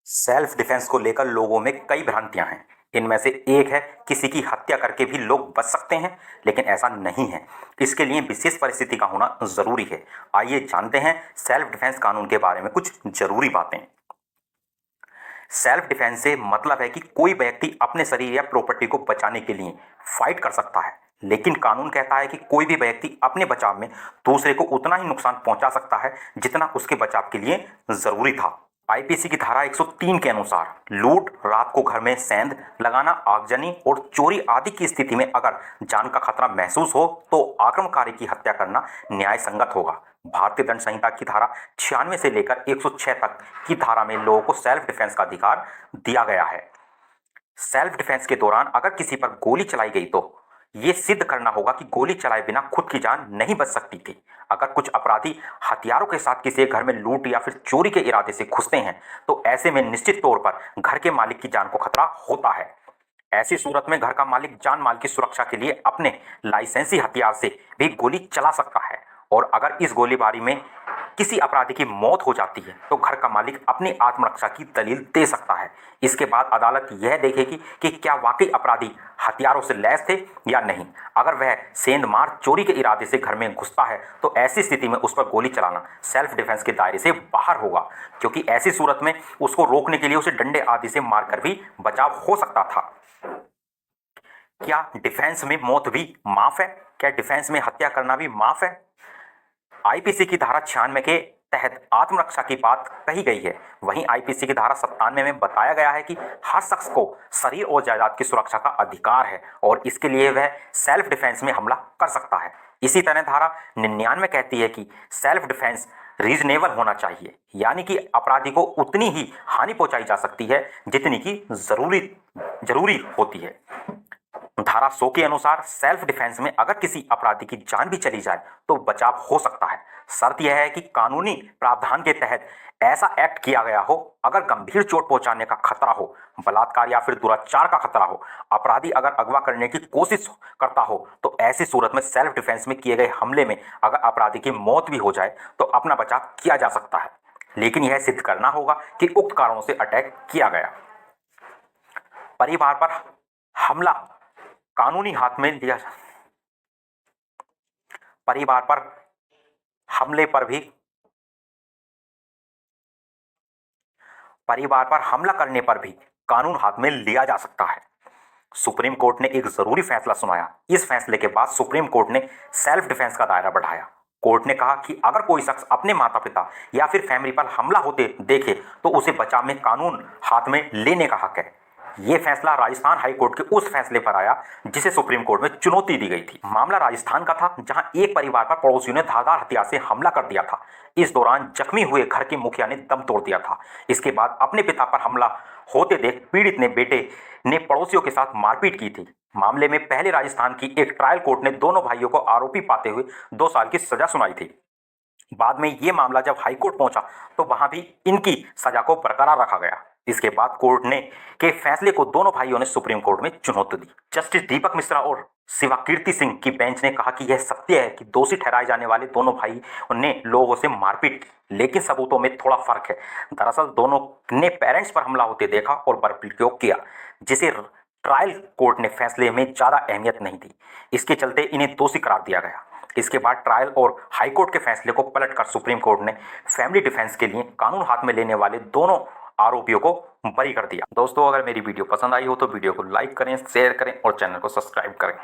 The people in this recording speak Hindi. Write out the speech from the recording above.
सेल्फ डिफेंस को लेकर लोगों में कई भ्रांतियां हैं। इनमें से एक है किसी की हत्या करके भी लोग बच सकते हैं, लेकिन ऐसा नहीं है। इसके लिए विशेष परिस्थिति का होना जरूरी है। आइए जानते हैं सेल्फ डिफेंस कानून के बारे में कुछ जरूरी बातें। सेल्फ डिफेंस से मतलब है कि कोई व्यक्ति अपने शरीर या प्रॉपर्टी को बचाने के लिए फाइट कर सकता है, लेकिन कानून कहता है कि कोई भी व्यक्ति अपने बचाव में दूसरे को उतना ही नुकसान पहुंचा सकता है जितना उसके बचाव के लिए जरूरी था। आईपीसी की धारा 103 के अनुसार लूट, रात को घर में सेंध लगाना, आगजनी और चोरी आदि की स्थिति में अगर जान का खतरा महसूस हो तो आक्रमणकारी की हत्या करना न्याय संगत होगा। भारतीय दंड संहिता की धारा 96 से लेकर 106 तक की धारा में लोगों को सेल्फ डिफेंस का अधिकार दिया गया है। सेल्फ डिफेंस के दौरान अगर किसी पर गोली चलाई गई तो ये सिद्ध करना होगा कि गोली चलाए बिना खुद की जान नहीं बच सकती थी। अगर कुछ अपराधी हथियारों के साथ किसी घर में लूट या फिर चोरी के इरादे से घुसते हैं तो ऐसे में निश्चित तौर पर घर के मालिक की जान को खतरा होता है। ऐसी सूरत में घर का मालिक जान माल की सुरक्षा के लिए अपने लाइसेंसी हथियार से भी गोली चला सकता है, और अगर इस गोलीबारी में किसी अपराधी की मौत हो जाती है तो घर का मालिक अपनी आत्मरक्षा की दलील दे सकता है। इसके बाद अदालत यह देखेगी कि क्या वाकई अपराधी हथियारों से लैस थे या नहीं। अगर वह सेंध मार चोरी के इरादे से घर में घुसता है तो ऐसी स्थिति में उस पर गोली चलाना सेल्फ डिफेंस के दायरे से बाहर होगा, क्योंकि ऐसी सूरत में उसको रोकने के लिए उसे डंडे आदि से मारकर भी बचाव हो सकता था। क्या डिफेंस में मौत भी माफ है? क्या डिफेंस में हत्या करना भी माफ है? आईपीसी की धारा 96 के तहत आत्मरक्षा की बात कही गई है। वहीं आईपीसी की धारा 97 में बताया गया है कि हर शख्स को शरीर और जायदाद की सुरक्षा का अधिकार है और इसके लिए वह सेल्फ डिफेंस में हमला कर सकता है। इसी तरह धारा 99 कहती है कि सेल्फ डिफेंस रीजनेबल होना चाहिए, यानी कि अपराधी को उतनी ही हानि पहुंचाई जा सकती है जितनी की जरूरी होती है। धारा 100 के अनुसार सेल्फ डिफेंस में अगर किसी अपराधी की जान भी चली जाए तो बचाव हो सकता है। शर्त यह है कि कानूनी प्रावधान के तहत ऐसा एक्ट किया गया हो। अगर गंभीर चोट पहुंचाने का खतरा हो, बलात्कार या फिर दुराचार का खतरा हो, अपराधी अगर अगवा करने की कोशिश करता हो, तो ऐसी सूरत में सेल्फ डिफेंस में किए गए हमले में अगर अपराधी की मौत भी हो जाए तो अपना बचाव किया जा सकता है, लेकिन यह सिद्ध करना होगा कि उक्त कारणों से अटैक किया गया। परिवार पर हमला कानूनी हाथ में लिया। परिवार पर हमले पर भी परिवार पर हमला करने पर भी कानून हाथ में लिया जा सकता है। सुप्रीम कोर्ट ने एक जरूरी फैसला सुनाया। इस फैसले के बाद सुप्रीम कोर्ट ने सेल्फ डिफेंस का दायरा बढ़ाया। कोर्ट ने कहा कि अगर कोई शख्स अपने माता पिता या फिर फैमिली पर हमला होते देखे तो उसे बचाव में कानून हाथ में लेने का हक है। ये फैसला राजस्थान हाई कोर्ट के उस फैसले पर आया जिसे सुप्रीम कोर्ट में चुनौती दी गई थी। मामला राजस्थान का था, जहां एक परिवार पर पड़ोसियों ने धारदार हथियार से हमला कर दिया था। इस दौरान जख्मी हुए घर के मुखिया ने दम तोड़ दिया था। इसके बाद अपने पिता पर हमला होते देख पीड़ित ने बेटे ने पड़ोसियों के साथ मारपीट की थी। मामले में पहले राजस्थान की एक ट्रायल कोर्ट ने दोनों भाइयों को आरोपी पाते हुए 2 साल की सजा सुनाई थी। बाद में ये मामला जब हाईकोर्ट पहुंचा तो वहां भी इनकी सजा को बरकरार रखा गया। इसके बाद कोर्ट ने के फैसले को दोनों भाइयों ने सुप्रीम कोर्ट में चुनौती दी। जस्टिस दीपक मिश्रा और शिवाकीर्ति सिंह की बेंच ने कहा कि यह सत्य है कि दोषी ठहराए जाने वाले दोनों भाई ने लोगों से मारपीट की, लेकिन सबूतों में थोड़ा फर्क है। दरअसल दोनों ने पेरेंट्स पर हमला होते देखा और बलप्रयोग किया, जिसे ट्रायल कोर्ट ने फैसले में ज्यादा अहमियत नहीं दी। इसके चलते इन्हें दोषी करार दिया गया। इसके बाद ट्रायल और हाईकोर्ट के फैसले को पलटकर सुप्रीम कोर्ट ने फैमिली डिफेंस के लिए कानून हाथ में लेने वाले दोनों आरोपियों को बरी कर दिया। दोस्तों, अगर मेरी वीडियो पसंद आई हो तो वीडियो को लाइक करें, शेयर करें और चैनल को सब्सक्राइब करें।